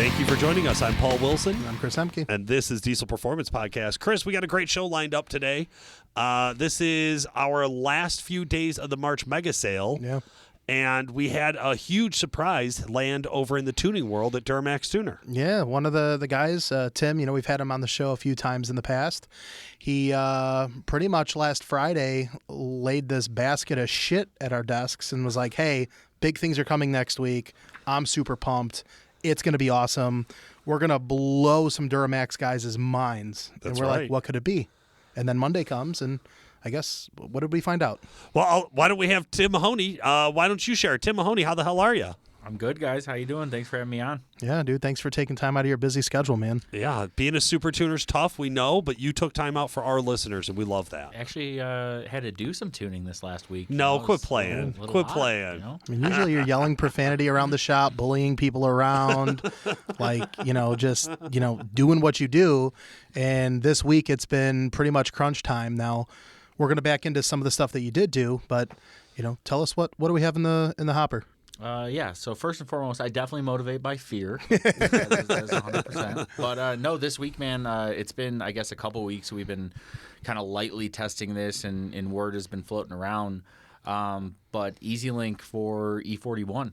Thank you for joining us. I'm Paul Wilson. I'm Chris Emke. And this is Diesel Performance Podcast. Chris, we got a great show lined up today. This is our last few days of the March mega sale. Yeah. And we had a huge surprise land over in the tuning world at Duramaxtuner. Yeah, one of the guys, Tim, we've had him on the show a few times in the past. He pretty much last Friday laid this basket of shit at our desks and was like, hey, big things are coming next week. I'm super pumped. It's going to be awesome. We're going to blow some Duramax guys' minds. That's and we're right. like, what could it be? And then Monday comes, and I guess, what did we find out? Well, why don't we have Tim Mahoney? Why don't you share? Tim Mahoney, how the hell are you? I'm good, guys. How you doing? Thanks for having me on. Yeah, dude, thanks for taking time out of your busy schedule, man. Yeah, being a super tuner's tough, we know, but you took time out for our listeners, and we love that. Actually, had to do some tuning this last week. No, quit playing. Quit playing. I mean, usually you're yelling profanity around the shop, bullying people around, just doing what you do. And this week it's been pretty much crunch time. Now, we're going to back into some of the stuff that you did do, but, tell us what do we have in the hopper? So first and foremost, I definitely motivate by fear. That's 100%. But no, this week, man, it's been, I guess, a couple weeks. We've been kind of lightly testing this, and word has been floating around. But EasyLink for E41,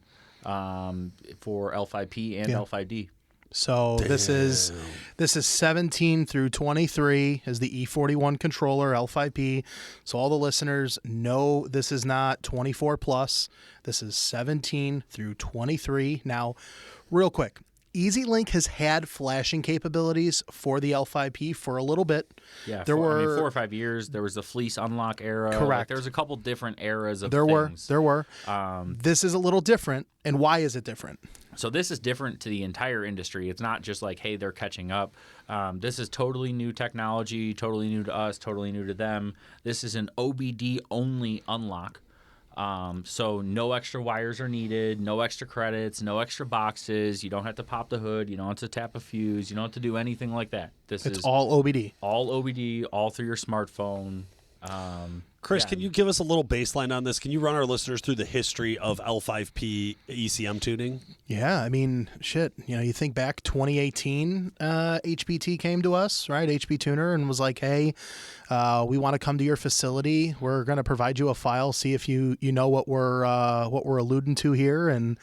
for L5P and L5D. So this is 17 through 23 is the E41 controller, L5P. So all the listeners know this is not 24 plus. This is 17 through 23. Now, real quick, EasyLink has had flashing capabilities for the L5P for a little bit. Yeah, 4 or 5 years. There was the fleece unlock era. Correct. There was a couple different eras of things. There were. This is a little different. And why is it different? So this is different to the entire industry. It's not just like, hey, they're catching up. This is totally new technology, totally new to us, totally new to them. This is an OBD only unlock. So no extra wires are needed, no extra credits, no extra boxes. You don't have to pop the hood. You don't have to tap a fuse. You don't have to do anything like that. It's all OBD. All OBD, all through your smartphone. Chris, can you give us a little baseline on this? Can you run our listeners through the history of L5P ECM tuning? Yeah, I mean, shit. You think back 2018, HPT came to us, right? HP Tuner, and was like, hey, we want to come to your facility. We're going to provide you a file, see if you know what we're alluding to here, and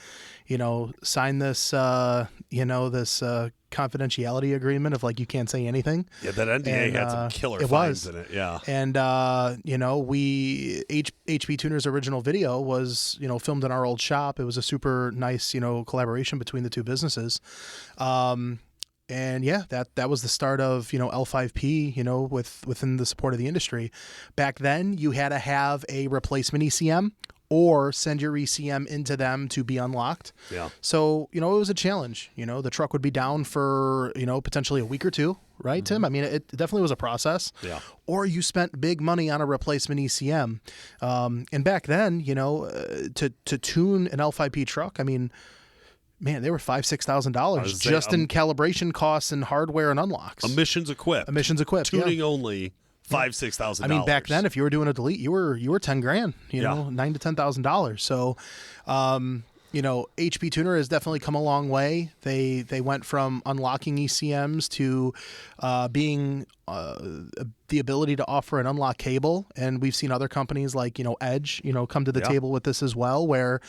sign this this confidentiality agreement of like you can't say anything. Yeah, that NDA had some killer fines in it. Yeah, and HP Tuner's original video was filmed in our old shop. It was a super nice collaboration between the two businesses. And yeah, that was the start of L5P within the support of the industry. Back then, you had to have a replacement ECM or send your ECM into them to be unlocked. Yeah. So, it was a challenge. The truck would be down for, potentially a week or two, right, Tim? I mean, it definitely was a process. Yeah. Or you spent big money on a replacement ECM. And back then, to tune an L5P truck, I mean, man, they were $5,000-$6,000 just in calibration costs and hardware and unlocks. Emissions equipped. Tuning only. $5,000-$6,000. I mean, back then, if you were doing a delete, you were $10,000. $9,000 to $10,000. So, HP Tuner has definitely come a long way. They went from unlocking ECMs to being the ability to offer an unlock cable, and we've seen other companies like Edge, come to the table with this as well, where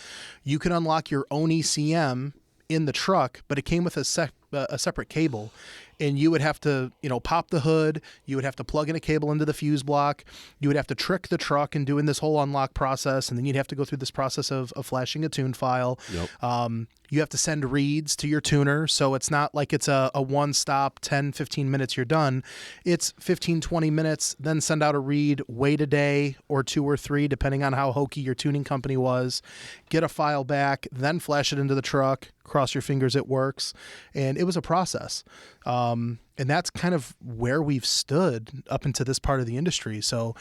you can unlock your own ECM in the truck, but it came with a separate cable. And you would have to, pop the hood. You would have to plug in a cable into the fuse block. You would have to trick the truck and doing this whole unlock process. And then you'd have to go through this process of flashing a tune file. Yep. You have to send reads to your tuner. So it's not like it's a one-stop, 10, 15 minutes, you're done. It's 15, 20 minutes, then send out a read, wait a day or 2 or 3, depending on how hokey your tuning company was. Get a file back, then flash it into the truck. Cross your fingers it works. And it was a process. And that's kind of where we've stood up into this part of the industry. So,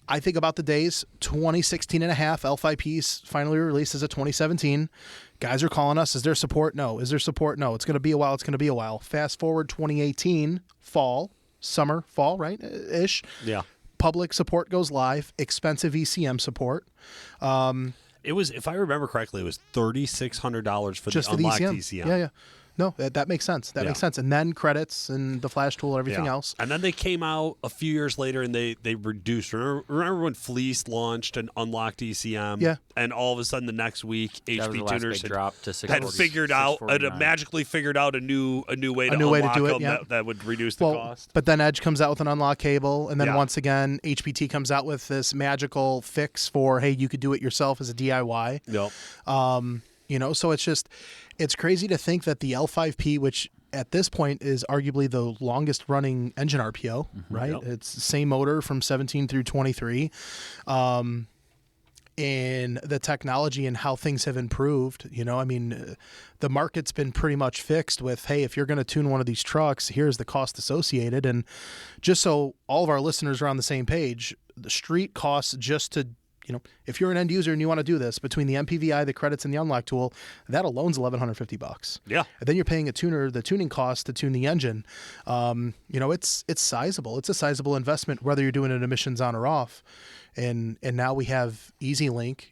I think about the days, 2016 and a half, L5P's finally released as a 2017. Guys are calling us. Is there support? No. Is there support? No. It's going to be a while. It's going to be a while. Fast forward 2018, fall, right? Ish. Yeah. Public support goes live. Expensive ECM support. It was, if I remember correctly, it was $3,600 for just the unlocked ECM. ECM. Yeah. No, that makes sense. That makes sense. And then credits and the flash tool, everything else. And then they came out a few years later and they reduced. Remember when Fleece launched an unlocked ECM? Yeah. And all of a sudden the next week, HP tuners had magically figured out a new way to unlock do it, them that would reduce the cost. But then Edge comes out with an unlock cable, and then once again, HPT comes out with this magical fix for, hey, you could do it yourself as a DIY. Yep. So it's crazy to think that the L5P, which at this point is arguably the longest running engine RPO, right? Yep. It's the same motor from 17 through 23. In the technology and how things have improved, the market's been pretty much fixed with, hey, if you're going to tune one of these trucks, here's the cost associated. And just so all of our listeners are on the same page, the street costs just to, if you're an end user and you want to do this, between the MPVI, the credits, and the unlock tool, that alone's $1,150. Yeah. And then you're paying a tuner, the tuning cost to tune the engine. It's sizable. It's a sizable investment, whether you're doing it emissions on or off. And now we have EasyLink,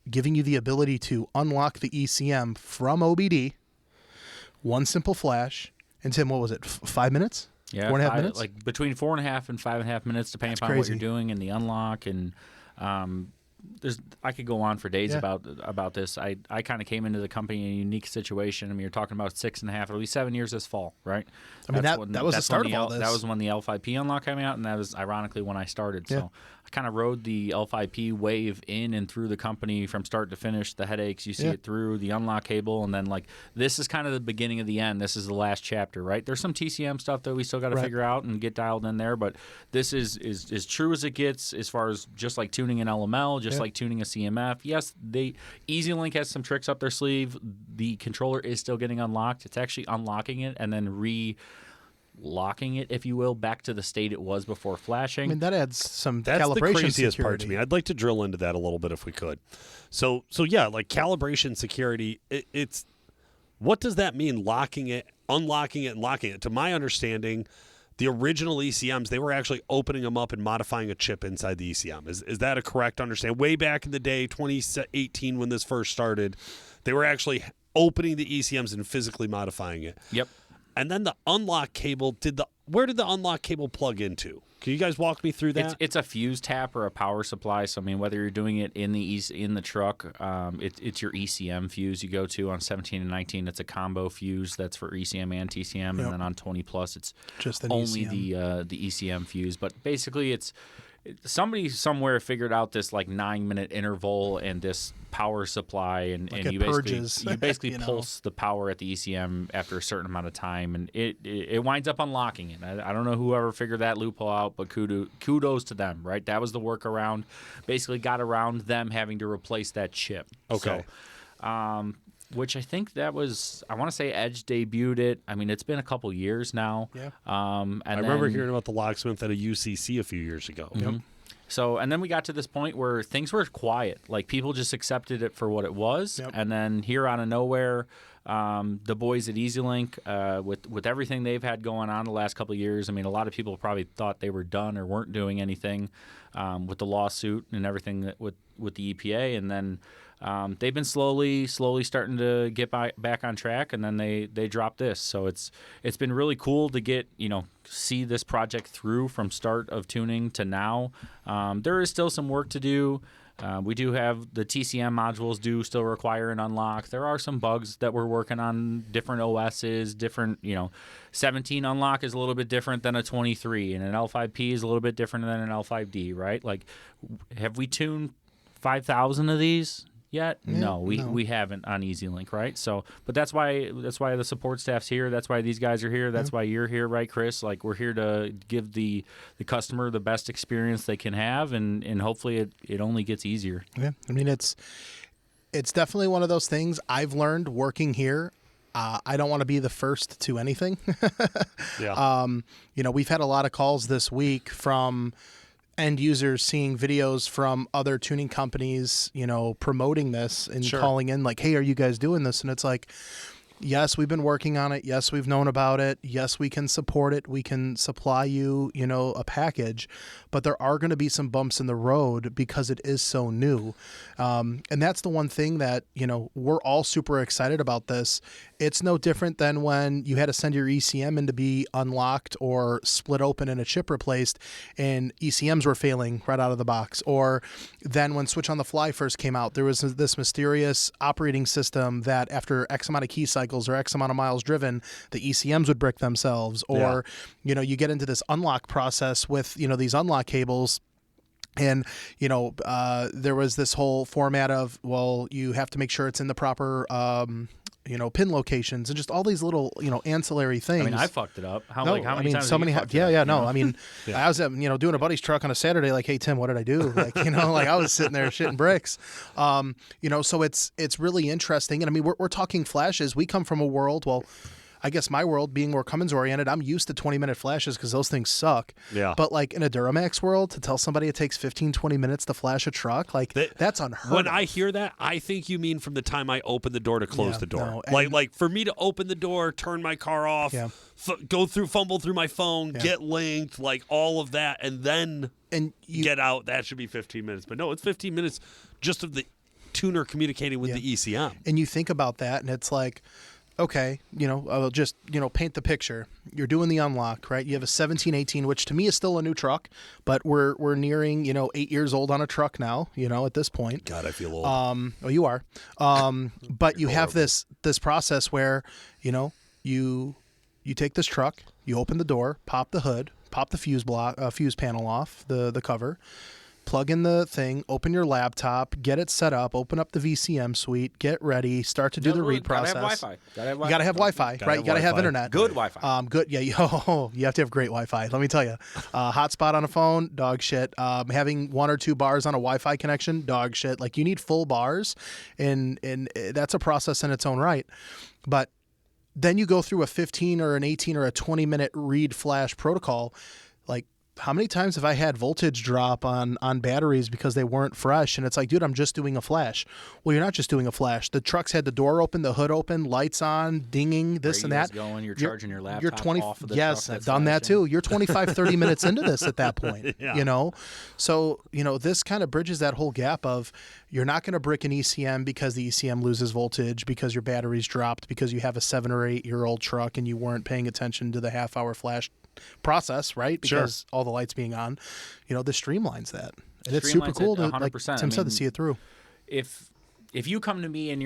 giving you the ability to unlock the ECM from OBD, one simple flash. And Tim, what was it, 5 minutes? Yeah, 4.5 minutes? Like between 4.5 and 5.5 minutes, depending upon what you're doing and the unlock. And I could go on for days about this. I kind of came into the company in a unique situation. I mean, you're talking about 6.5, at least 7 years this fall, right? I mean, that was the start of all this. That was when the L5P unlock came out, and that was ironically when I started. So I kind of rode the L5P wave in and through the company from start to finish. The headaches, you see it through the unlock cable, and then this is kind of the beginning of the end. This is the last chapter, right? There's some TCM stuff that we still got to figure out and get dialed in there, but this is as true as it gets as far as just like tuning an LML, just like tuning a CMF. Yes, EasyLink has some tricks up their sleeve. The controller is still getting unlocked. It's actually unlocking it and then locking it, if you will, back to the state it was before flashing. I mean, that adds some That's calibration the craziest security. part to me. I'd like to drill into that a little bit if we could. So yeah, like calibration security, it's what does that mean, locking it, unlocking it, and locking it? To my understanding, the original ECMs, they were actually opening them up and modifying a chip inside the ECM. Is that a correct understanding? Way back in the day, 2018, when this first started, they were actually opening the ECMs and physically modifying it. Yep. And then the unlock cable, where did the unlock cable plug into? Can you guys walk me through that? It's a fuse tap or a power supply. So I mean, whether you're doing it in the truck, it's your ECM fuse you go to on 17 and 19. It's a combo fuse that's for ECM and TCM, and then on 20 plus, it's just an only ECM. the ECM fuse. But basically, somebody somewhere figured out this 9-minute interval and this power supply, and you basically pulse the power at the ECM after a certain amount of time, and it winds up unlocking it. I don't know whoever figured that loophole out, but kudos to them, right? That was the workaround. Basically got around them having to replace that chip. Okay. So, which I think that was, I want to say Edge debuted it. I mean, it's been a couple years now. Yeah. And I remember hearing about the locksmith at a UCC a few years ago. Mm-hmm. Yep. So, and then we got to this point where things were quiet. Like, people just accepted it for what it was. Yep. And then here out of nowhere, the boys at EasyLink, with everything they've had going on the last couple of years, I mean, a lot of people probably thought they were done or weren't doing anything with the lawsuit and everything with the EPA. And then they've been slowly starting to get back on track, and then they dropped this. So it's been really cool to see this project through from start of tuning to now. There is still some work to do. We do have the TCM modules do still require an unlock. There are some bugs that we're working on, different OSs, different, 17 unlock is a little bit different than a 23, and an L5P is a little bit different than an L5D, right? Like, have we tuned 5,000 of these yet? Yeah, no, we haven't on EasyLink, right? So, but that's why the support staff's here. That's why these guys are here. That's why you're here, right, Chris? Like, we're here to give the customer the best experience they can have, and hopefully it only gets easier. Yeah, I mean, it's definitely one of those things I've learned working here. I don't want to be the first to anything. Yeah. We've had a lot of calls this week from end users seeing videos from other tuning companies, promoting this and calling in like, hey, are you guys doing this? And it's like, Yes, we've been working on it. Yes, we've known about it. Yes, we can support it. We can supply you, a package, but there are going to be some bumps in the road because it is so new. And that's the one thing that, we're all super excited about this. It's no different than when you had to send your ECM in to be unlocked or split open and a chip replaced and ECMs were failing right out of the box. Or then when Switch on the Fly first came out, there was this mysterious operating system that after X amount of key cycles or X amount of miles driven, the ECMs would brick themselves. Or, you get into this unlock process with, these unlock cables. And, there was this whole format of, well, you have to make sure it's in the proper, pin locations and just all these little, ancillary things. I mean, I fucked it up. How many times? So many. I mean, Yeah. I was, doing a buddy's truck on a Saturday. Like, hey Tim, what did I do? Like, I was sitting there shitting bricks. So it's really interesting. And I mean, we're talking flashes. We come from a world. Well, I guess my world being more Cummins oriented, I'm used to 20-minute flashes because those things suck. Yeah. But like in a Duramax world, to tell somebody it takes 15, 20 minutes to flash a truck, like that's unheard When of. I hear that, I think you mean from the time I open the door to close the door. No, like for me to open the door, turn my car off, fumble through my phone, get linked, like all of that, and then get out. That should be 15 minutes. But no, it's 15 minutes just of the tuner communicating with the ECM. And you think about that, and it's like, okay, I'll just, paint the picture. You're doing the unlock, right? You have a 1718, which to me is still a new truck, but we're nearing, 8 years old on a truck now, at this point. God, I feel old. Oh, you are. But you have this process where, you take this truck, you open the door, pop the hood, pop the fuse panel off, the cover, plug in the thing, open your laptop, get it set up, open up the VCM suite, get ready, start to do the read process. Gotta have Wi-Fi. You gotta have Wi-Fi, right? You gotta have internet. Good Wi-Fi. Good. Yeah. You have to have great Wi-Fi. Let me tell you, hotspot on a phone, dog shit. Having 1 or 2 bars on a Wi-Fi connection, dog shit. Like you need full bars, and that's a process in its own right. But then you go through a 15 or an 18 or a 20-minute read flash protocol, like. How many times have I had voltage drop on batteries because they weren't fresh? And it's like, dude, I'm just doing a flash. Well, you're not just doing a flash. The truck's had the door open, the hood open, lights on, dinging, this and that. Going, you're charging your laptop you're 20, off of the yes, truck I've done that too. You're 25, 30 minutes into this at that point, So, this kind of bridges that whole gap of you're not going to brick an ECM because the ECM loses voltage, because your battery's dropped, because you have a 7 or 8 year old truck and you weren't paying attention to the half-hour flash process, right? Because all the lights being on, this streamlines that, and it's super cool to, like Tim said, to see it through. If you come to me and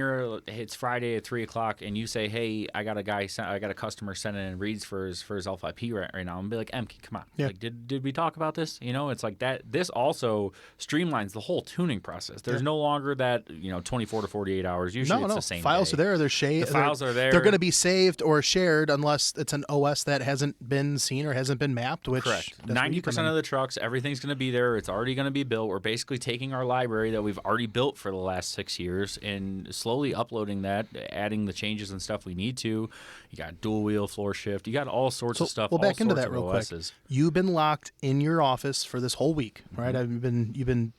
it's Friday at 3:00 and you say, hey, I got a customer sending in reads for his L5P right now, I'm gonna be like, Emke, come on. Yeah. Like, did we talk about this? It's like that. This also streamlines the whole tuning process. There's no longer that 24 to 48 hours. Usually it's the same files day. are there. The files are there. They're going to be saved or shared unless it's an OS that hasn't been seen or hasn't been mapped. Which correct. 90% of the trucks, everything's going to be there. It's already going to be built. We're basically taking our library that we've already built for the last 6 years and slowly uploading that, adding the changes and stuff we need to. You got dual wheel, floor shift. You got all sorts of stuff. We'll back into that real OSs. quick. You've been locked in your office for this whole week, right? You've been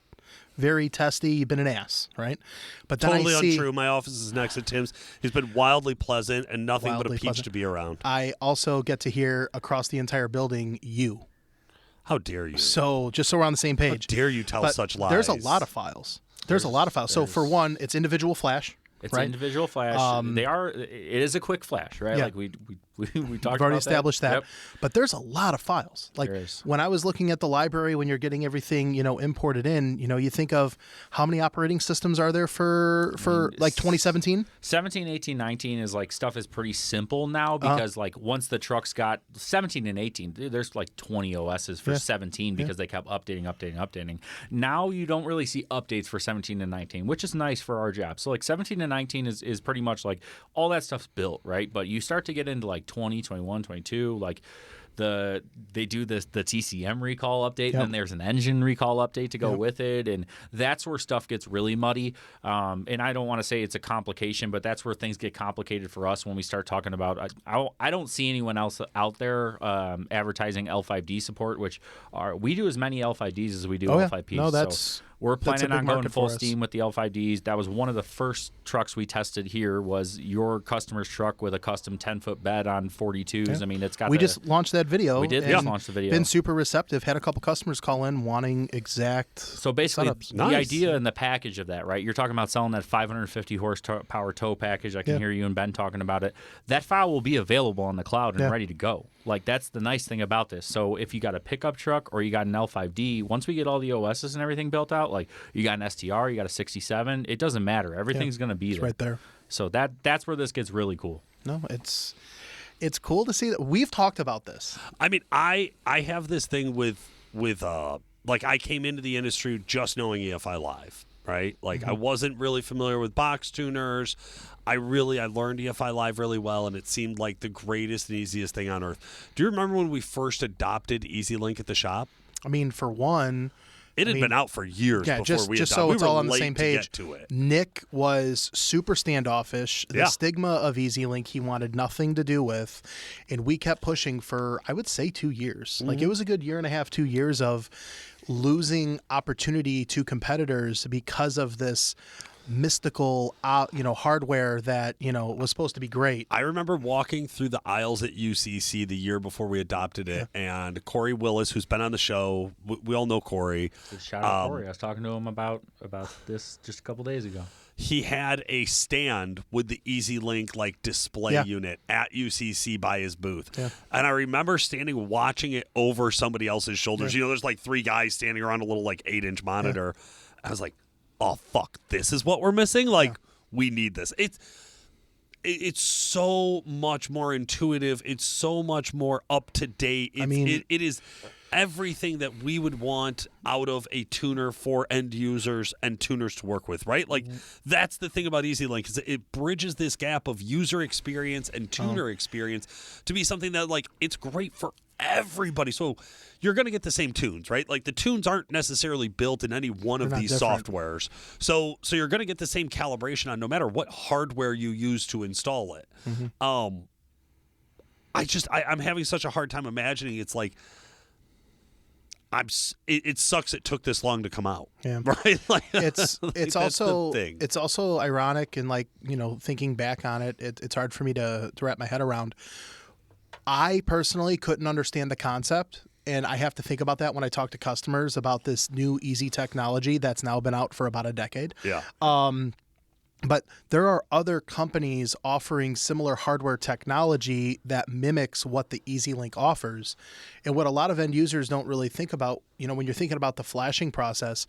very testy. You've been an ass, right? But then Totally I see, untrue. My office is next to Tim's. He's been wildly pleasant and nothing but a Wildly peach pleasant. to be around. I also get to hear across the entire building you. How dare you? So just so we're on the same page. How dare you tell But such lies? There's a lot of files. There's a lot of files. So for one, it's individual flash. It's right? an individual flash. It is a quick flash, right? Yeah. Like we talked We've already about established that. Yep. But there's a lot of files. Like There is. when I was looking at the library, when you're getting everything, imported in, you think of how many operating systems are there for like 2017? 17, 18, 19 is like stuff is pretty simple now because like once the trucks got 17 and 18, there's like 20 OSs for 17 because they kept updating. Now you don't really see updates for 17 and 19, which is nice for our job. So like 17 and 19 is pretty much like all that stuff's built, right? But you start to get into like 20, 21, 22, like they do the TCM recall update, and then there's an engine recall update to go with it, and that's where stuff gets really muddy. And I don't want to say it's a complication, but that's where things get complicated for us when we start talking about. I don't see anyone else out there advertising L5D support, which we do as many L5Ds as we do L5Ps. No, that's We're That's a planning big on going market full for us. steam with the L5Ds. That was one of the first trucks we tested here. Was your customer's truck with a custom 10-foot bed on 42s. Yeah. I mean, it's got. We just launched that video. We did and just launch the video. Been super receptive. Had a couple customers call in wanting exact. So basically, setups. the Nice. idea and the package of that, right? You're talking about selling that 550 horsepower tow package. I can Yeah. hear you and Ben talking about it. That file will be available on the cloud and Yeah. ready to go. Like, that's the nice thing about this. So if you got a pickup truck or you got an L5D, once we get all the OSs and everything built out, like you got an STR, you got a 67, it doesn't matter. Everything's going to be It's there. right there. So that's where this gets really cool. No, it's cool to see that we've talked about this. I mean, I have this thing with like I came into the industry just knowing EFI Live, right? Like I wasn't really familiar with box tuners. I learned EFI Live really well, and it seemed like the greatest and easiest thing on earth. Do you remember when we first adopted EasyLink at the shop? I mean, for one, It had been out for years yeah, before we just adopted. so We it's were all on the late same to page. get to it. Nick was super standoffish. The Yeah. stigma of EasyLink he wanted nothing to do with, and we kept pushing for, I would say, 2 years. Like it was a good year and a half, 2 years of losing opportunity to competitors because of this mystical, hardware that was supposed to be great. I remember walking through the aisles at UCC the year before we adopted it, and Corey Willis, who's been on the show, we all know Corey. Shout out Corey. I was talking to him about this just a couple days ago. He had a stand with the EasyLink like display Yeah. unit at UCC by his booth. Yeah. And I remember standing watching it over somebody else's shoulders. Yeah. There's like 3 guys standing around a little like 8-inch monitor. I was like, oh fuck, this is what we're missing? Like we need this. It's so much more intuitive. It's so much more up to date. It is everything that we would want out of a tuner for end users and tuners to work with, right? Like that's the thing about EasyLink is it bridges this gap of user experience and tuner experience to be something that like it's great for everybody. So you're going to get the same tunes, right? Like the tunes aren't necessarily built in any one of They're not these different. softwares. So you're going to get the same calibration on no matter what hardware you use to install it. I'm having such a hard time imagining it's like it sucks it took this long to come out. Yeah. Right? Like It's that's also the thing. it's also ironic, and like thinking back on it, it's hard for me to wrap my head around. I personally couldn't understand the concept, and I have to think about that when I talk to customers about this new easy technology that's now been out for about a decade. Yeah. But there are other companies offering similar hardware technology that mimics what the EasyLink offers. And what a lot of end users don't really think about, when you're thinking about the flashing process,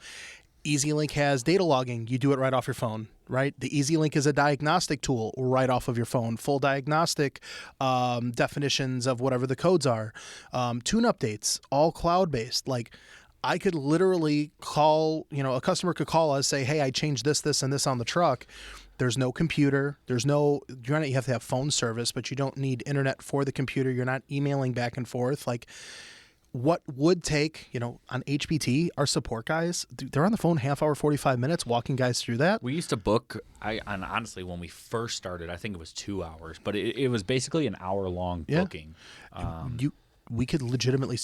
EasyLink has data logging. You do it right off your phone, right? The EasyLink is a diagnostic tool right off of your phone. Full diagnostic definitions of whatever the codes are. Tune updates, all cloud-based. Like, I could literally call, a customer could call us, say, hey, I changed this, and this on the truck. There's no computer. You have to have phone service, but you don't need internet for the computer. You're not emailing back and forth. Like, what would take, on HPT, our support guys, they're on the phone half hour, 45 minutes, walking guys through that. We used to book, and honestly, when we first started, I think it was 2 hours, but it was basically an hour-long booking. We could legitimately,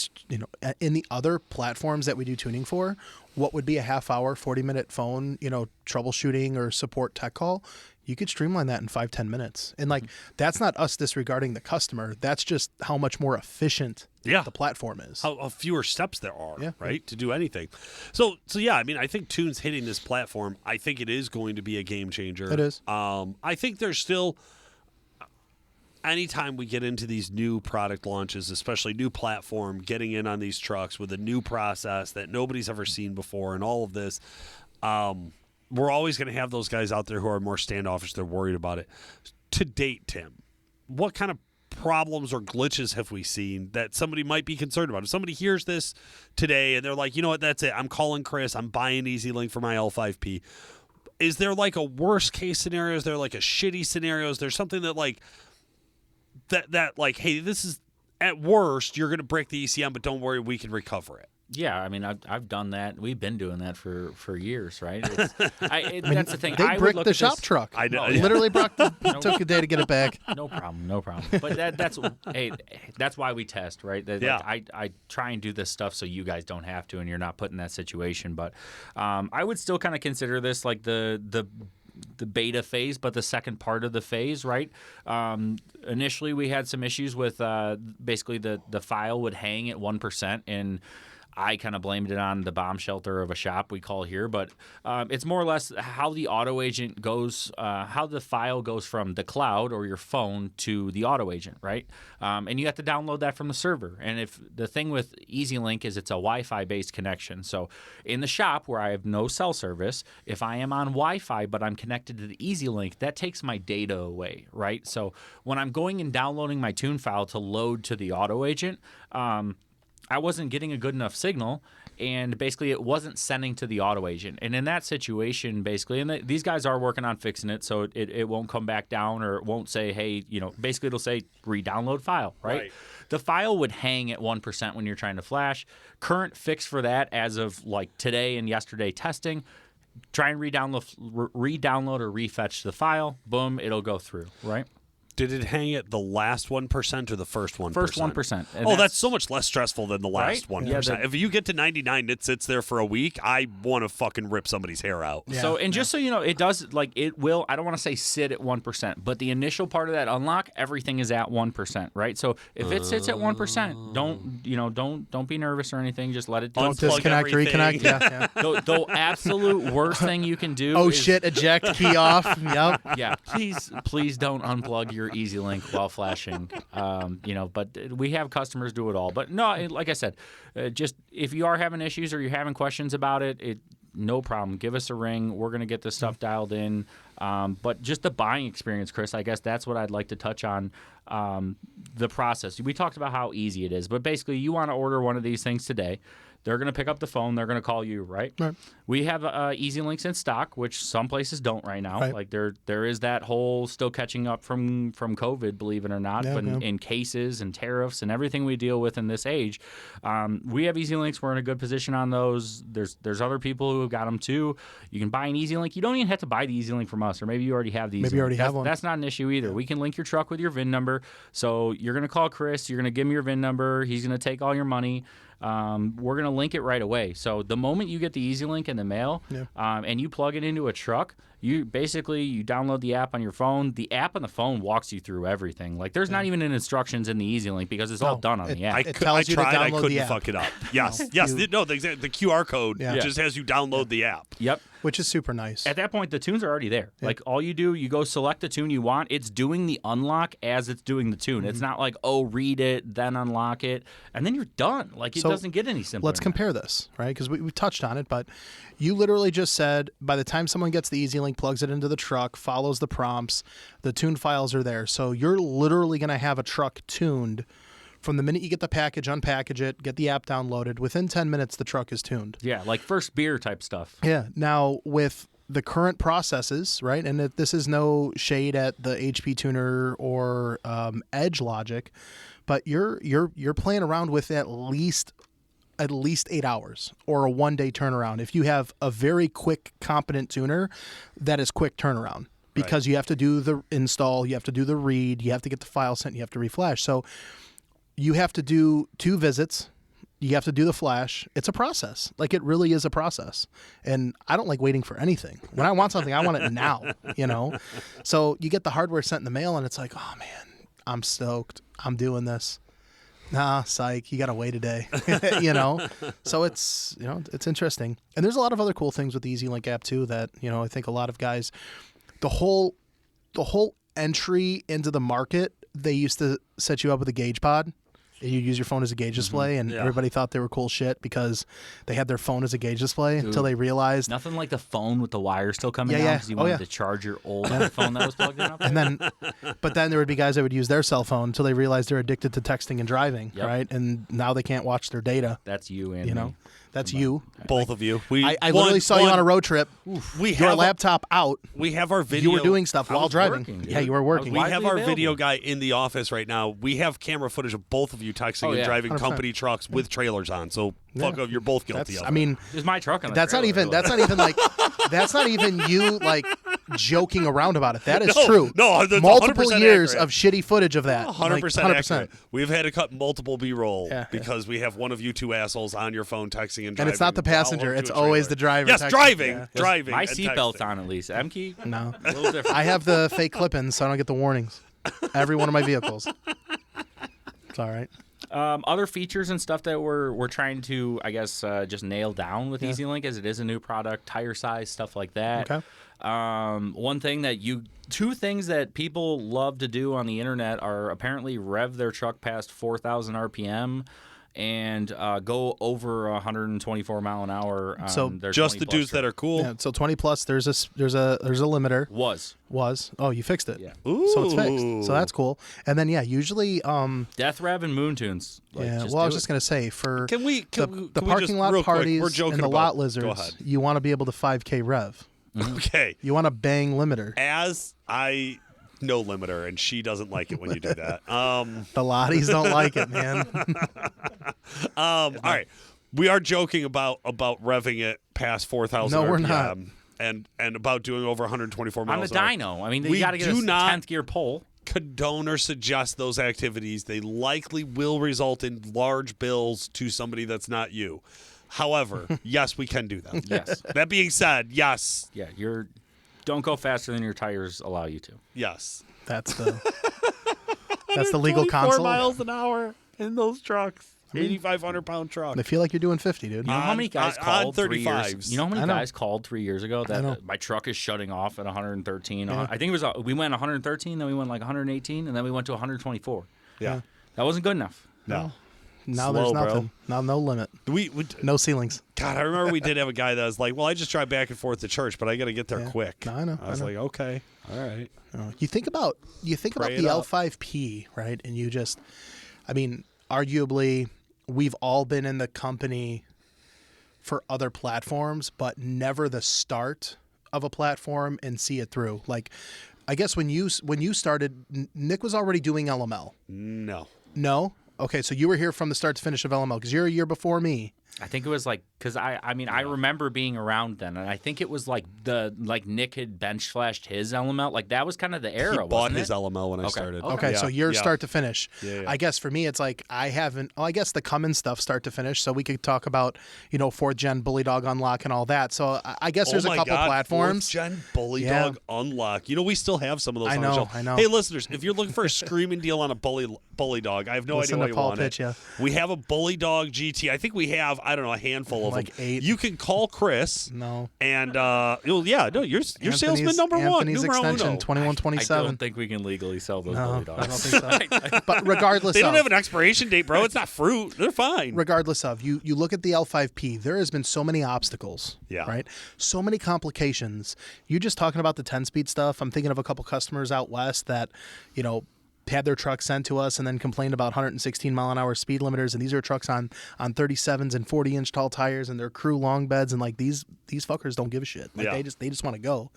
in the other platforms that we do tuning for, what would be a half hour, 40-minute phone, troubleshooting or support tech call, you could streamline that in 5-10 minutes. And that's not us disregarding the customer. That's just how much more efficient the platform is. How fewer steps there are, Yeah. right, to do anything. So yeah, I mean, I think Tune's hitting this platform. I think it is going to be a game changer. It is. I think there's still, anytime we get into these new product launches, especially new platform, getting in on these trucks with a new process that nobody's ever seen before and all of this, we're always going to have those guys out there who are more standoffish. They're worried about it. To date, Tim, what kind of problems or glitches have we seen that somebody might be concerned about? If somebody hears this today and they're like, you know what, that's it. I'm calling Chris. I'm buying EasyLink for my L5P. Is there like a worst case scenario? Is there like a shitty scenario? Is there something that like that like, hey, this is at worst, you're going to break the ECM, but don't worry, we can recover it? Yeah, I mean, I've done that. We've been doing that for years, right? That's the thing. They I would bricked look the at shop this- truck. I know. Literally took a day to get it back. No problem. But that's why we test, right? Yeah. I try and do this stuff so you guys don't have to, and you're not put in that situation. But I would still kind of consider this like the beta phase, but the second part of the phase, right? Initially, we had some issues with basically the file would hang at 1%, and I kind of blamed it on the bomb shelter of a shop we call here, but it's more or less how the auto agent goes, how the file goes from the cloud or your phone to the auto agent, right? And you have to download that from the server. And if the thing with EasyLink is it's a Wi-Fi based connection. So in the shop where I have no cell service, if I am on Wi-Fi but I'm connected to the EasyLink, that takes my data away, right? So when I'm going and downloading my tune file to load to the auto agent, I wasn't getting a good enough signal, and basically it wasn't sending to the auto agent. And in that situation, basically, and these guys are working on fixing it, so it won't come back down, or it won't say, hey, basically it'll say re-download file, right? The file would hang at 1% when you're trying to flash. Current fix for that as of like today and yesterday testing, try and re-download or refetch the file. Boom, it'll go through, right? Did it hang at the last 1% or the first 1%? First 1%. Oh, that's so much less stressful than the last Right? 1%. Yeah, if you get to 99 and it sits there for a week, I want to fucking rip somebody's hair out. Yeah. So, and just so you know, it does, like, it will, I don't want to say sit at 1%, but the initial part of that unlock, everything is at 1%, right? So if it sits at 1%, don't be nervous or anything. Just let it do. Unplug Disconnect, everything. reconnect. Yeah. The absolute worst thing you can do Oh is, shit! Eject, key off. Yep. yeah, please don't unplug your EasyLink while flashing. But we have customers do it all. But no, like I said, just if you are having issues or you're having questions about it, no problem. Give us a ring. We're going to get this stuff dialed in. But just the buying experience, Chris, I guess that's what I'd like to touch on. The process. We talked about how easy it is, but basically you want to order one of these things today. They're going to pick up the phone. They're going to call you, right? Right. We have EasyLinks in stock, which some places don't right now. Right. Like there is that whole still catching up from COVID, believe it or not. Yeah, but yeah. in cases and tariffs and everything we deal with in this age, we have EasyLinks. We're in a good position on those. There's other people who have got them too. You can buy an EasyLink. You don't even have to buy the EasyLink from us, or maybe you already have the EasyLink. Maybe you already have one. That's not an issue either. We can link your truck with your VIN number. So you're going to call Chris. You're going to give him your VIN number. He's going to take all your money. We're going to link it right away. So the moment you get the EasyLink in the mail and you plug it into a truck, you download the app on your phone. The app on the phone walks you through everything. Like there's not even instructions in the EasyLink because it's all done on the app. It tells you to I download couldn't the app. fuck it up. Yes, the QR code Yeah. just has you download the app. Yep. Which is super nice. At that point, the tunes are already there. Like all you do, you go select the tune you want. It's doing the unlock as it's doing the tune. It's not like, read it, then unlock it, and then you're done. Like it So, doesn't get any simpler. Let's compare this, right? Because we've touched on it, but you literally just said by the time someone gets the EasyLink, plugs it into the truck, follows the prompts, the tune files are there. So you're literally going to have a truck tuned from the minute you get the package, unpackage it, get the app downloaded. Within 10 minutes, the truck is tuned. Yeah, like first beer type stuff. Yeah. Now, with the current processes, right, and this is no shade at the HP tuner or Edge logic, but you're playing around with at least 8 hours or a 1-day turnaround. If you have a very quick, competent tuner, that is quick turnaround because you have to do the install, you have to do the read, you have to get the file sent, you have to reflash. So you have to do 2 visits. You have to do the flash. It's a process. Like it really is a process. And I don't like waiting for anything. When I want something, I want it now, So you get the hardware sent in the mail and it's like, oh man, I'm stoked. I'm doing this. Nah, psych. You got to wait a day, So it's, it's interesting. And there's a lot of other cool things with the EasyLink app too that, I think a lot of guys, the whole entry into the market, they used to set you up with a gauge pod. You use your phone as a gauge display, and everybody thought they were cool shit because they had their phone as a gauge display until they realized. Nothing like the phone with the wire still coming out because you Oh, wanted to charge your old phone that was plugged in up there. But then there would be guys that would use their cell phone until they realized they're addicted to texting and driving, right? And now they can't watch their data. That's you and me. That's you. Both of you. I literally saw you on a road trip. We Your have laptop out. We have our video. You were doing stuff while was driving. working, dude. Yeah, you were working. We Widely have our available. video guy in the office right now. We have camera footage of both of you texting and driving 100%. company trucks with trailers on. So fuck up, you're both guilty of it. I mean, It's my truck on the that's not trailer, even. really. That's not even like. That's not even you like joking around about it. That is No, true. no, that's multiple 100% years accurate. of shitty footage of that. 100% Like, accurate. We've had to cut multiple B-roll Yeah. because we have one of you two assholes on your phone texting and driving. And it's not the while passenger, up to it's a always trailer. the driver. Yes, texting. driving. Yeah. Driving. My and seatbelt's texting. on at least. M-key? No. A little different. I have the fake clip-ins, so I don't get the warnings. Every one of my vehicles. It's all right. Other features and stuff that we're trying to, I guess, just nail down with EasyLink, as it is a new product, tire size, stuff like that. Okay. Two things that people love to do on the internet are apparently rev their truck past 4,000 RPM and go over 124 mile an hour. On So their Just 20 the plus dudes that truck. are cool. Yeah, so 20 plus, there's a limiter. Was. Oh, you fixed it. Yeah. So it's fixed. So that's cool. And then usually Death Rev and Moon Tunes. Like, yeah, just well, I was do just it. going to say for Can we the just parking lot real quick, parties we're joking and the about- lot Go lizards, ahead. you want to be able to 5K rev. Okay. You want a bang limiter. As I no limiter, and she doesn't like it when you do that. The lotties don't like it, man. All right. We are joking about revving it past 4,000 No, RPM. we're not. And about doing over 124 miles On the an hour. dyno. I mean, We you got to get a do not 10th gear pole. Condone or suggest those activities. They likely will result in large bills to somebody that's not you. However, yes, we can do them. Yes. That being said, yes. Yeah, don't go faster than your tires allow you to. Yes. That's the legal 24 console. miles an hour in those trucks. 8,500-pound truck. They feel like you're doing 50, dude. You know how many guys on called 3 years? 35s. You know how many I know. guys called 3 years ago I know. that my truck is shutting off at 113? I think it was we went 113, then we went like 118, and then we went to 124. Yeah. That wasn't good enough. No. Now Slow, there's bro. nothing. Now no limit. We No ceilings. God, I remember we did have a guy that was like, "Well, I just drive back and forth to church, but I got to get there Yeah. quick." No, I know, I was I know. like, "Okay, all right." You think about Pray the it up. L5P, right? And you just, I mean, arguably, we've all been in the company for other platforms, but never the start of a platform and see it through. Like, I guess when you started, Nick was already doing LML. No. No? Okay, so you were here from the start to finish of LML because you're a year before me. I think it was like because I mean I remember being around then, and I think it was like Nick had bench flashed his LML, like that was kind of the era. He bought wasn't his it? LML when I Okay. started. Okay, so you're start to finish. Yeah. I guess for me, it's like I haven't. Well, I guess the Cummins stuff start to finish, so we could talk about 4th gen Bully Dog Unlock and all that. So I guess there's a couple platforms. 4th gen Bully Yeah. Dog Unlock. We still have some of those. I on know, the shelf. I know. Hey, listeners, if you're looking for a screaming deal on a Bully Dog, I have no Listen idea why to you Paul want pitch it. ya. We have a Bully Dog GT. I think we have a handful of Like them. 8. You can call Chris. No. And you're salesman number one. Anthony's Numero extension uno. I 2127. don't think we can legally sell those No, Bully Dogs. I don't think so. But regardless, They don't of, have an expiration date, bro. It's not fruit. They're fine. regardless of you look at the L5P, there has been so many obstacles. Yeah. Right. So many complications. You're just talking about the 10-speed stuff. I'm thinking of a couple customers out west that, had their trucks sent to us and then complained about 116 mile an hour speed limiters, and these are trucks on 37s and 40-inch tall tires, and they're crew long beds, and like these fuckers don't give a shit. Like Yeah. they just want to go.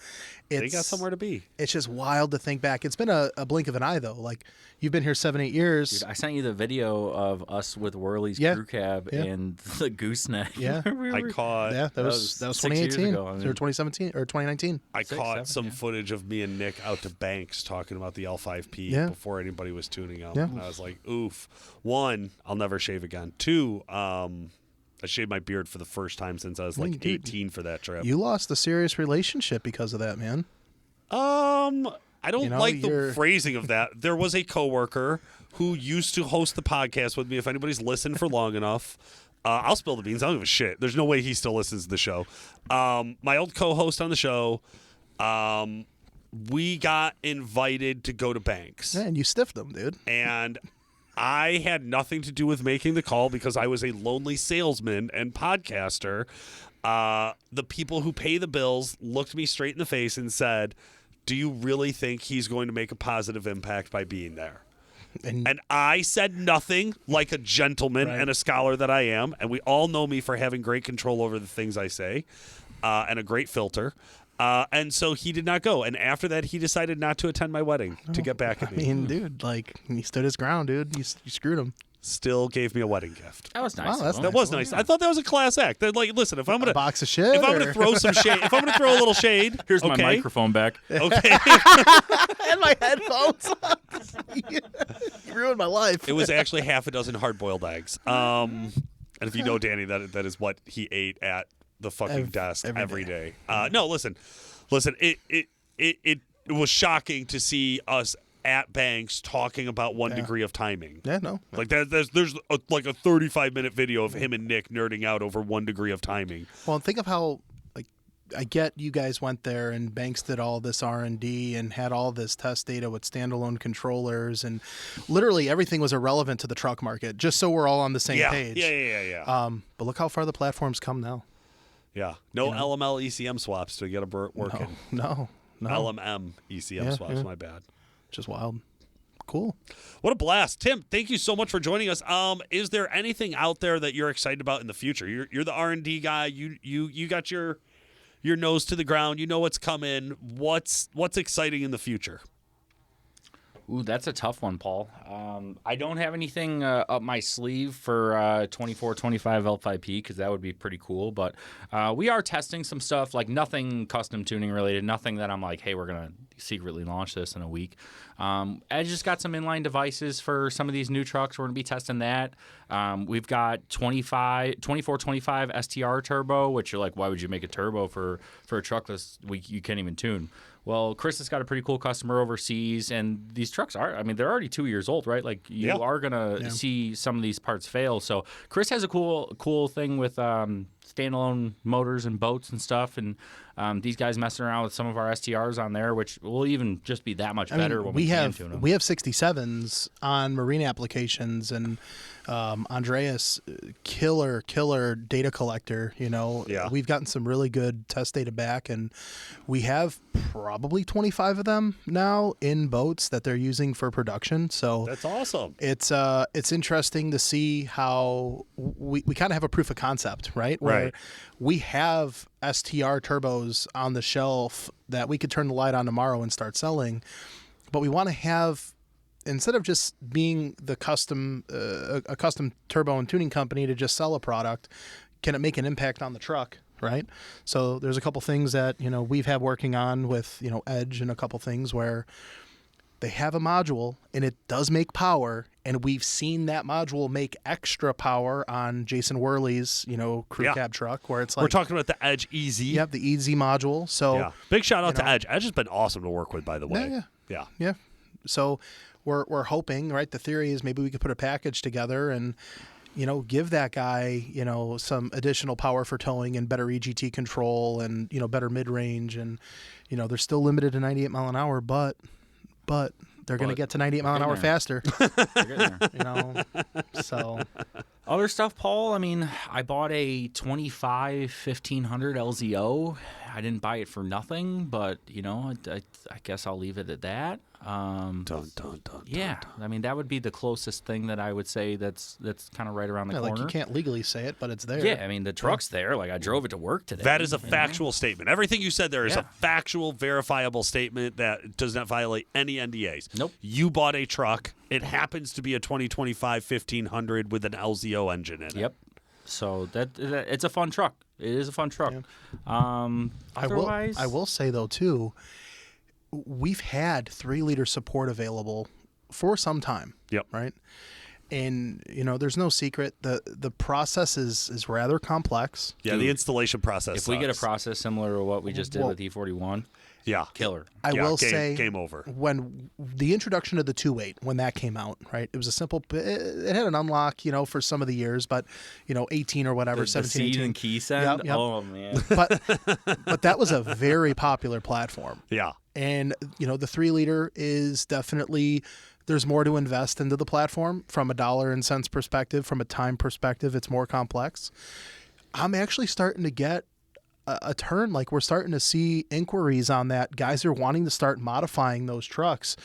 They got somewhere to be. It's just wild to think back. It's been a blink of an eye though. Like you've been here 7-8 years. Dude, I sent you the video of us with Worley's Yeah. crew cab Yeah. and the gooseneck. Yeah. I caught. Yeah, that was was 6 years 2018 ago, I mean. or 2017 or 2019. I 6, caught 7, some yeah. footage of me and Nick out to Banks talking about the L5P Yeah. before anybody was tuning up. Yeah. And I was like, oof. 1, I'll never shave again. 2, I shaved my beard for the first time since I was like Dude, 18 for that trip. You lost a serious relationship because of that, man. I don't like the you're- phrasing of that. There was a coworker who used to host the podcast with me. If anybody's listened for long enough, I'll spill the beans. I don't give a shit. There's no way he still listens to the show. My old co-host on the show, we got invited to go to Banks. Yeah, and you stiffed them, dude. And I had nothing to do with making the call because I was a lonely salesman and podcaster. The people who pay the bills looked me straight in the face and said, "Do you really think he's going to make a positive impact by being there?" And I said nothing, like a gentleman and a scholar that I am. And we all know me for having great control over the things I say and a great filter. And so he did not go. And after that, he decided not to attend my wedding to get back at me. I mean, dude, like, he stood his ground, dude. You screwed him. Still gave me a wedding gift. That was nice. Wow, That was nice. I thought that was a class act. Like, listen, if I'm gonna A box of shit. if I'm gonna throw some shade, if I'm gonna throw a little shade, Here's my okay, microphone back. Okay. and my headphones. You ruined my life. It was actually half a dozen hard-boiled eggs. And if you know Danny, that is what he ate at the fucking desk every day. No, listen. It was shocking to see us at Banks talking about 1 degree of timing. Yeah, no. Like there's like a 35-minute video of him and Nick nerding out over 1 degree of timing. Well, think of how, like, I get you guys went there and Banks did all this R&D and had all this test data with standalone controllers, and literally everything was irrelevant to the truck market, just so we're all on the same page. Yeah. But look how far the platform's come now. Yeah. No LML ECM swaps to get a working. No. LMM ECM swaps, yeah. my bad. Just wild. Cool. What a blast. Tim, thank you so much for joining us. Is there anything out there that you're excited about in the future? You're the R&D guy. You got your nose to the ground. You know what's coming. What's exciting in the future? Ooh, that's a tough one, Paul. I don't have anything up my sleeve for 24, 25 L5P because that would be pretty cool. But we are testing some stuff, like nothing custom tuning related, nothing that I'm like, hey, we're going to secretly launch this in a week. I just got some inline devices for some of these new trucks. We're going to be testing that. We've got 2425 STR turbo, which you're like, why would you make a turbo for a truck you can't even tune? Well, Chris has got a pretty cool customer overseas, and these trucks they're already 2 years old, right? Like, you are going to see some of these parts fail. So Chris has a cool thing with standalone motors and boats and stuff, and these guys messing around with some of our STRs on there, which will even just be that much better when we can tune them. We have 67s on marine applications, and Andreas, killer data collector. We've gotten some really good test data back, and we have probably 25 of them now in boats that they're using for production. So that's awesome. It's interesting to see how we kind of have a proof of concept, right? Where we have STR turbos on the shelf that we could turn the light on tomorrow and start selling, but we want to have, instead of just being the a custom turbo and tuning company to just sell a product, can it make an impact on the truck, right? So there's a couple things that we've had working on with Edge, and a couple things where they have a module and it does make power, and we've seen that module make extra power on Jason Worley's crew cab truck, where it's like, we're talking about the Edge Easy. Yep, the Easy module. So big shout out to Edge. Edge has been awesome to work with, by the way. Yeah. So we're hoping, right? The theory is maybe we could put a package together and give that guy some additional power for towing and better EGT control and better mid range, and they're still limited to 98 mile an hour, but they're going to get to 98 mile an hour faster. So other stuff, Paul. I bought a 25 1500 LZO. I didn't buy it for nothing, but I guess I'll leave it at that. That would be the closest thing that I would say that's kind of right around the corner. Like, you can't legally say it, but it's there. Yeah, the truck's there. Like, I drove it to work today. That is a factual statement. Everything you said there is a factual, verifiable statement that does not violate any NDAs. Nope. You bought a truck. It happens to be a 2025 1500 with an LZO engine in it. Yep. So it's a fun truck. It is a fun truck. Yeah. Otherwise, I will say though too, we've had 3-liter support available for some time. Yep. Right. And there's no secret, the process is rather complex. Yeah, the installation process. If we get a process similar to what we just did with E41, killer. I will say, game over. When the introduction of the 2.8, when that came out, right, it was a simple. It had an unlock, for some of the years, but 18 or whatever, 17, 18. And key send. Yep. Oh man. But that was a very popular platform. Yeah. And the 3-liter is definitely. There's more to invest into the platform from a dollar and cents perspective. From a time perspective, it's more complex. I'm actually starting to get a turn. Like, we're starting to see inquiries on that. Guys are wanting to start modifying those trucks.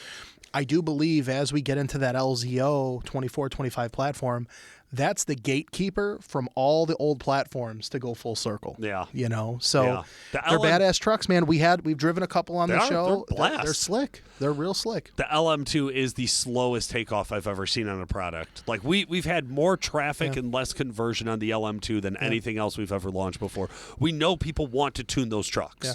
I do believe as we get into that LZO 24, 25 platform, that's the gatekeeper from all the old platforms to go full circle. Yeah. You know, so Yeah. they're badass trucks, man. We've driven a couple on the show. They're blast. They're slick. They're real slick. The LM2 is the slowest takeoff I've ever seen on a product. Like we've had more traffic and less conversion on the LM2 than anything else we've ever launched before. We know people want to tune those trucks. Yeah.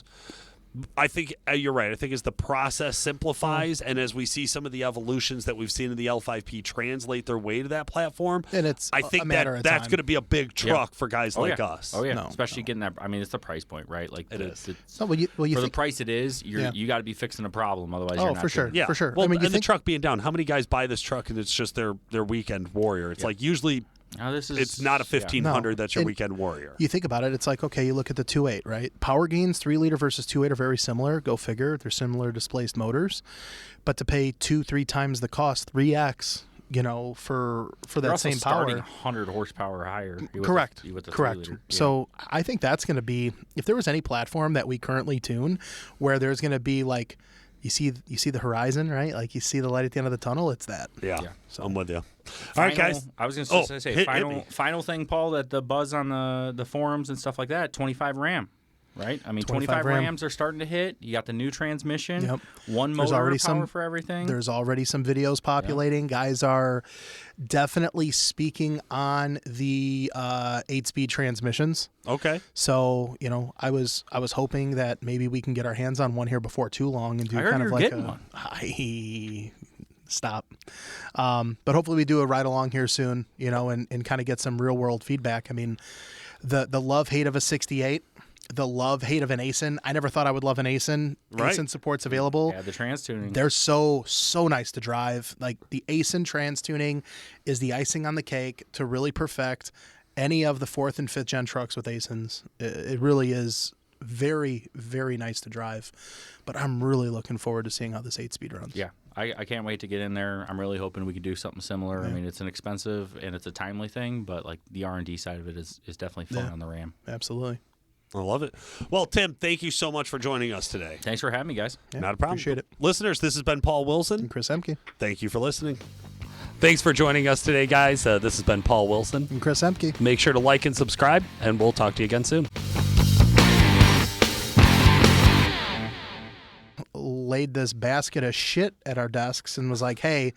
I think you're right. I think as the process simplifies and as we see some of the evolutions that we've seen in the L5P translate their way to that platform, And it's I think a matter of that's time. going to be a big truck for guys like yeah. us. Oh yeah, No, especially getting that. I mean, it's the price point, right? Like It is. So when you for the think, price it is, you got to be fixing a problem, otherwise you're oh, not for sure. doing it. Yeah, For sure. Well, I mean, you and the think, truck being down, how many guys buy this truck and it's just their weekend warrior? It's like usually it's not a 1500 No. that's your And weekend warrior. you think about it, it's like, okay, you look at the 2.8, right? Power gains, 3 liter versus 2.8 are very similar. Go figure. They're similar displaced motors. But to pay 2-3 times the cost, 3x, you know, for You're that also same starting power. 100 horsepower higher. Correct. With the 3 Correct. liter. Yeah. So I think that's going to be, if there was any platform that we currently tune where there's going to be like, you see the horizon, right? Like you see the light at the end of the tunnel. It's that. Yeah, So I'm with you. All Final, right, guys. I was going Oh, to say hit final me. final thing, Paul. That the buzz on the forums and stuff like that. 25 RAM, right? I mean, 25 RAM. RAMs are starting to hit. You got the new transmission. Yep. One There's motor already power some- for everything. There's already some videos populating. Guys are definitely speaking on the 8-speed transmissions. Okay. So, you know, I was hoping that maybe we can get our hands on one here before too long and do I heard kind of you're like getting a one. stop. But hopefully we do a ride along here soon, you know, and kind of get some real world feedback. I mean, the love hate of a 68, the love hate of an ASIN. I never thought I would love an ASIN. Right. ASIN support's available. Yeah, the trans tuning. They're so nice to drive. Like the ASIN trans tuning is the icing on the cake to really perfect any of the 4th and 5th gen trucks with ASINs. It really is very, very nice to drive. But I'm really looking forward to seeing how this 8-speed runs. Yeah, I can't wait to get in there. I'm really hoping we could do something similar. I mean, it's an expensive and it's a timely thing, but like the R&D side of it is definitely fun on the RAM. Absolutely. I love it. Well, Tim, thank you so much for joining us today. Thanks for having me, guys. Yeah, Not a problem. appreciate it. Listeners, this has been Paul Wilson. And Chris Emke. Thank you for listening. Thanks for joining us today, guys. This has been Paul Wilson. And Chris Emke. Make sure to like and subscribe, and we'll talk to you again soon. Laid this basket of shit at our desks and was like, hey,